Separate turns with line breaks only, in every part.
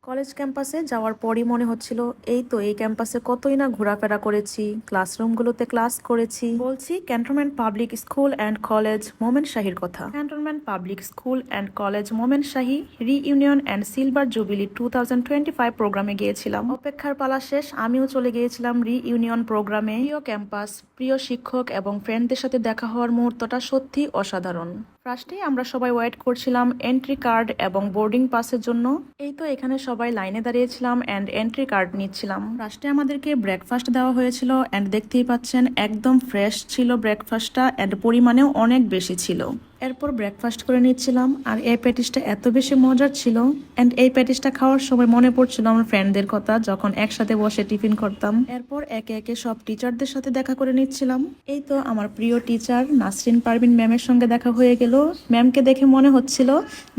College ক্যাম্পাসে যাওয়ার পরই মনে হচ্ছিল এই তো এই ক্যাম্পাসে কতই না ঘোরাফেরা করেছি, ক্লাসরুমগুলোতে ক্লাস করেছি। বলছি cantonment public school and college Momen শাহীর কথা। Cantonment public school and college Momen Shahi reunion and silver jubilee 2025 প্রোগ্রামে গিয়েছিলাম। অপেক্ষার পালা শেষ, আমিও চলে গিয়েছিলাম রিইউনিয়ন প্রোগ্রামে। প্রিয় ক্যাম্পাস, প্রিয় শিক্ষক এবং ফ্রেন্ডদের সাথে দেখা হওয়ার মুহূর্তটা সত্যি অসাধারণ। ফার্স্টেই আমরা সবাই ওয়েট করছিলাম এন্ট্রি কার্ড এবং বোর্ডিং পাসের জন্য। এই তো এখানে সবাই লাইনে দাঁড়িয়েছিলাম অ্যান্ড এন্ট্রি কার্ড নিচ্ছিলাম। ফার্স্টে আমাদেরকে ব্রেকফাস্ট দেওয়া হয়েছিল অ্যান্ড দেখতেই পাচ্ছেন একদম ফ্রেশ ছিল ব্রেকফাস্টটা অ্যান্ড পরিমাণেও অনেক বেশি ছিল। এরপর ব্রেকফাস্ট করে নিচ্ছিলাম আর এই প্যাটিসটা এত বেশি মজার ছিল অ্যান্ড এই প্যাটিসটা খাওয়ার সময় মনে পড়ছিল আমার ফ্রেন্ডদের কথা, যখন একসাথে বসে টিফিন করতাম। এরপর একে একে সব টিচারদের সাথে দেখা করে নিচ্ছিলাম। এই তো আমার প্রিয় টিচার নাসরিন পারভিন ম্যামের সঙ্গে দেখা হয়ে গেল। ম্যামকে দেখে মনে হচ্ছিল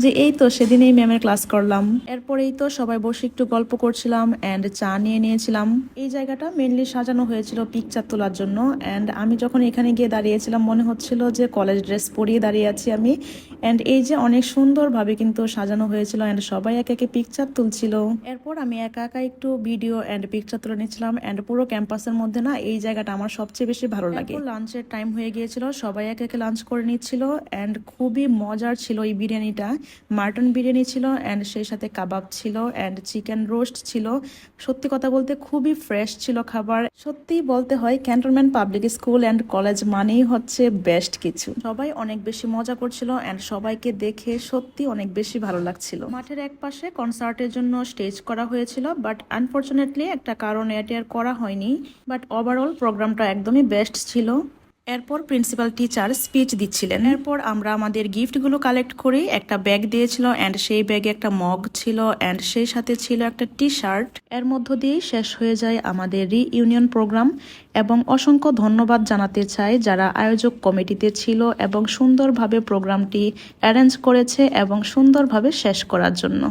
যে এই তো সেদিন এই ম্যামের ক্লাস করলাম। এরপর এই তো সবাই বসে একটু গল্প করছিলাম অ্যান্ড চা নিয়ে নিয়েছিলাম। এই জায়গাটা মেনলি সাজানো হয়েছিল পিকচার তোলার জন্য অ্যান্ড আমি যখন এখানে গিয়ে দাঁড়িয়েছিলাম মনে হচ্ছিল যে কলেজ ড্রেস পরিয়ে দাঁড়িয়ে আছি আমি। অ্যান্ড এই যে অনেক সুন্দরভাবে কিন্তু সাজানো হয়েছিল অ্যান্ড সবাই একে একে পিকচার তুলছিল। এরপর আমি একা একা একটু ভিডিও অ্যান্ড পিকচার তুলে নিচ্ছিলাম অ্যান্ড পুরো ক্যাম্পাসের মধ্যে না এই জায়গাটা আমার সবচেয়ে বেশি ভালো লাগে। লাঞ্চের টাইম হয়ে গিয়েছিল, সবাই একে একে লাঞ্চ করে নিচ্ছিল অ্যান্ড খুবই মজার ছিল এই বিরিয়ানিটা। মাটন বিরিয়ানি ছিল অ্যান্ড সেই সাথে কাবাব ছিল অ্যান্ড চিকেন রোস্ট ছিল। সত্যি কথা বলতে খুবই ফ্রেশ ছিল খাবার। সত্যি বলতে হয় cantonment public school and college মানেই হচ্ছে বেস্ট কিছু। সবাই অনেক বেশি মজা করছিল অ্যান্ড সবাইকে দেখে সত্যি অনেক বেশি ভালো লাগছিল। মাঠের এক পাশে কনসার্টের জন্য স্টেজ করা হয়েছিল বাট আনফরচুনেটলি একটা কারণে এটি আর করা হয়নি। বাট ওভারঅল প্রোগ্রামটা একদমই বেস্ট ছিল। এরপর প্রিন্সিপাল টিচার স্পিচ দিচ্ছিলেন। এরপর আমরা আমাদের গিফটগুলো কালেক্ট করে একটা ব্যাগ দিয়েছিল অ্যান্ড সেই ব্যাগে একটা মগ ছিল অ্যান্ড সেই সাথে ছিল একটা টি শার্ট। এর মধ্য দিয়েই শেষ হয়ে যায় আমাদের রিইউনিয়ন প্রোগ্রাম এবং অসংখ্য ধন্যবাদ জানাতে চাই যারা আয়োজক কমিটিতে ছিল এবং সুন্দরভাবে প্রোগ্রামটি অ্যারেঞ্জ করেছে এবং সুন্দরভাবে শেষ করার জন্য।